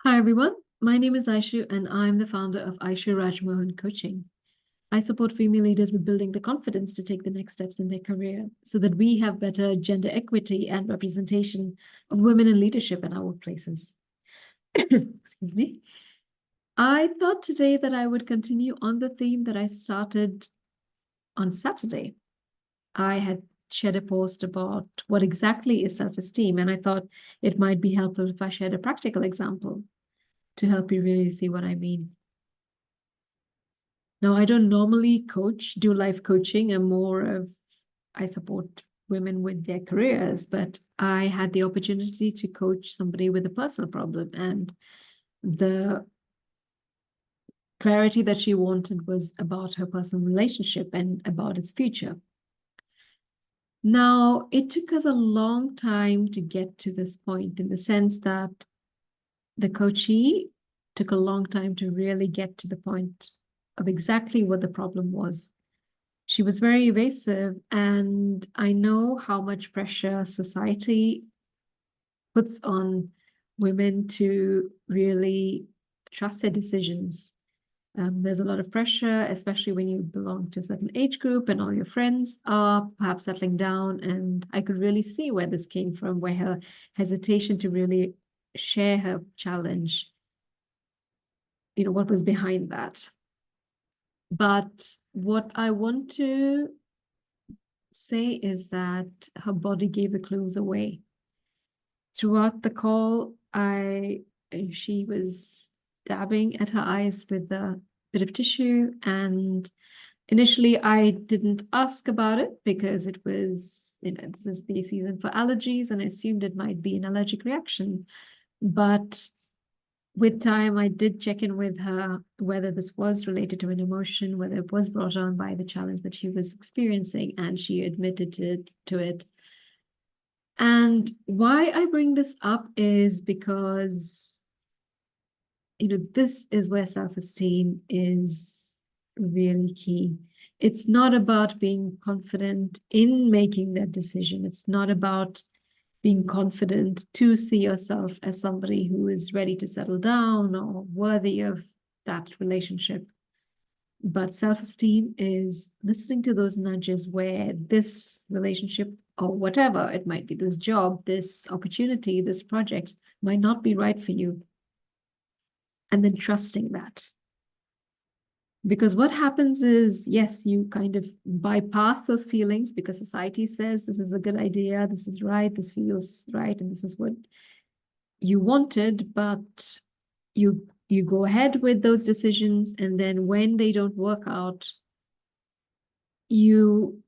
Hi, everyone. My name is Aishu, and I'm the founder of Aishu Rajmohan Coaching. I support female leaders with building the confidence to take the next steps in their career so that we have better gender equity and representation of women in leadership in our workplaces. Excuse me. I thought today that I would continue on the theme that I started on Saturday. I had shared a post about what exactly is self-esteem, and I thought it might be helpful if I shared a practical example to help you really see what I mean. Now, I don't normally do life coaching. I support women with their careers, but I had the opportunity to coach somebody with a personal problem. And the clarity that she wanted was about her personal relationship and about its future. Now, it took us a long time to get to this point in the sense that the coachee took a long time to really get to the point of exactly what the problem was. She was very evasive, and I know how much pressure society puts on women to really trust their decisions. There's a lot of pressure, especially when you belong to a certain age group and all your friends are perhaps settling down. And I could really see where this came from, where her hesitation to really share her challenge, what was behind that. But what I want to say is that her body gave the clues away. Throughout the call, she was dabbing at her eyes with a bit of tissue, and initially I didn't ask about it because it was, this is the season for allergies, and I assumed it might be an allergic reaction. But with time, I did check in with her whether this was related to an emotion, whether it was brought on by the challenge that she was experiencing, and she admitted to it. And why I bring this up is because, this is where self-esteem is really key. It's not about being confident in making that decision. It's not about being confident to see yourself as somebody who is ready to settle down or worthy of that relationship. But self-esteem is listening to those nudges where this relationship or whatever it might be, this job, this opportunity, this project might not be right for you. And then trusting that. Because what happens is, yes, you kind of bypass those feelings because society says this is a good idea, this is right, this feels right, and this is what you wanted, but you go ahead with those decisions, and then when they don't work out, you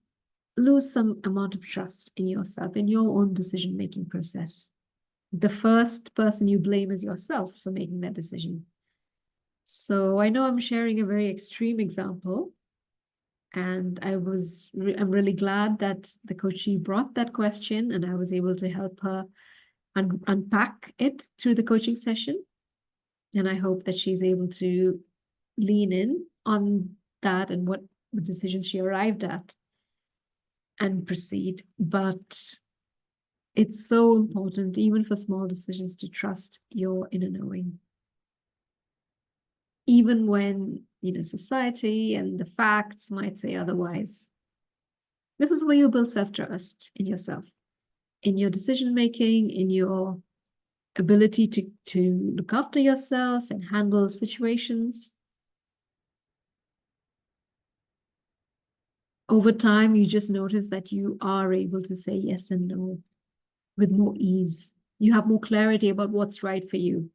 lose some amount of trust in yourself, in your own decision-making process. The first person you blame is yourself for making that decision. So I know I'm sharing a very extreme example, and I'm really glad that the coachee brought that question, and I was able to help her unpack it through the coaching session. And I hope that she's able to lean in on that and what decisions she arrived at and proceed. But it's so important, even for small decisions, to trust your inner knowing. Even when, society and the facts might say otherwise. This is where you build self-trust in yourself, in your decision-making, in your ability to look after yourself and handle situations. Over time, you just notice that you are able to say yes and no with more ease. You have more clarity about what's right for you.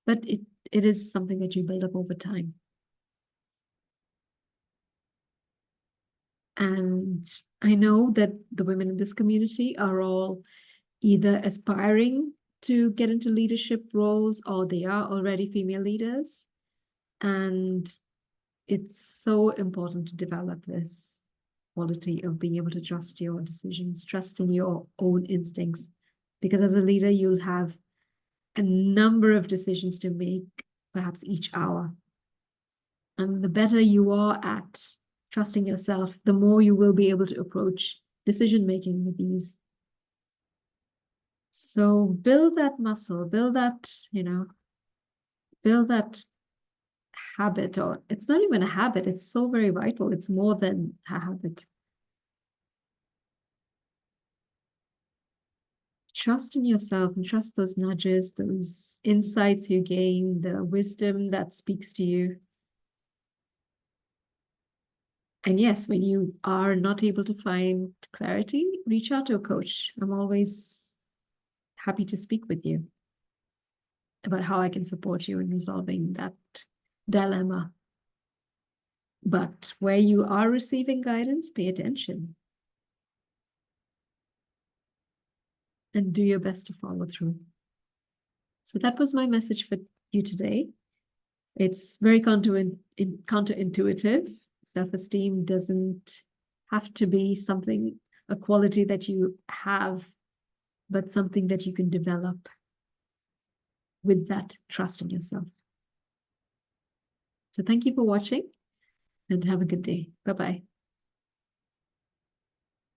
But it is something that you build up over time. And I know that the women in this community are all either aspiring to get into leadership roles or they are already female leaders. And it's so important to develop this quality of being able to trust your decisions, trust in your own instincts. Because as a leader, you'll have a number of decisions to make, perhaps each hour. And the better you are at trusting yourself, the more you will be able to approach decision making with ease. So build that muscle, build that, build that habit, or it's not even a habit, it's so very vital. It's more than a habit. Trust in yourself and trust those nudges, those insights you gain, the wisdom that speaks to you. And yes, when you are not able to find clarity, reach out to a coach. I'm always happy to speak with you about how I can support you in resolving that dilemma. But where you are receiving guidance, pay attention and do your best to follow through. So that was my message for you today. It's very counterintuitive. Self-esteem doesn't have to be something, a quality that you have, but something that you can develop with that trust in yourself. So thank you for watching and have a good day. Bye-bye.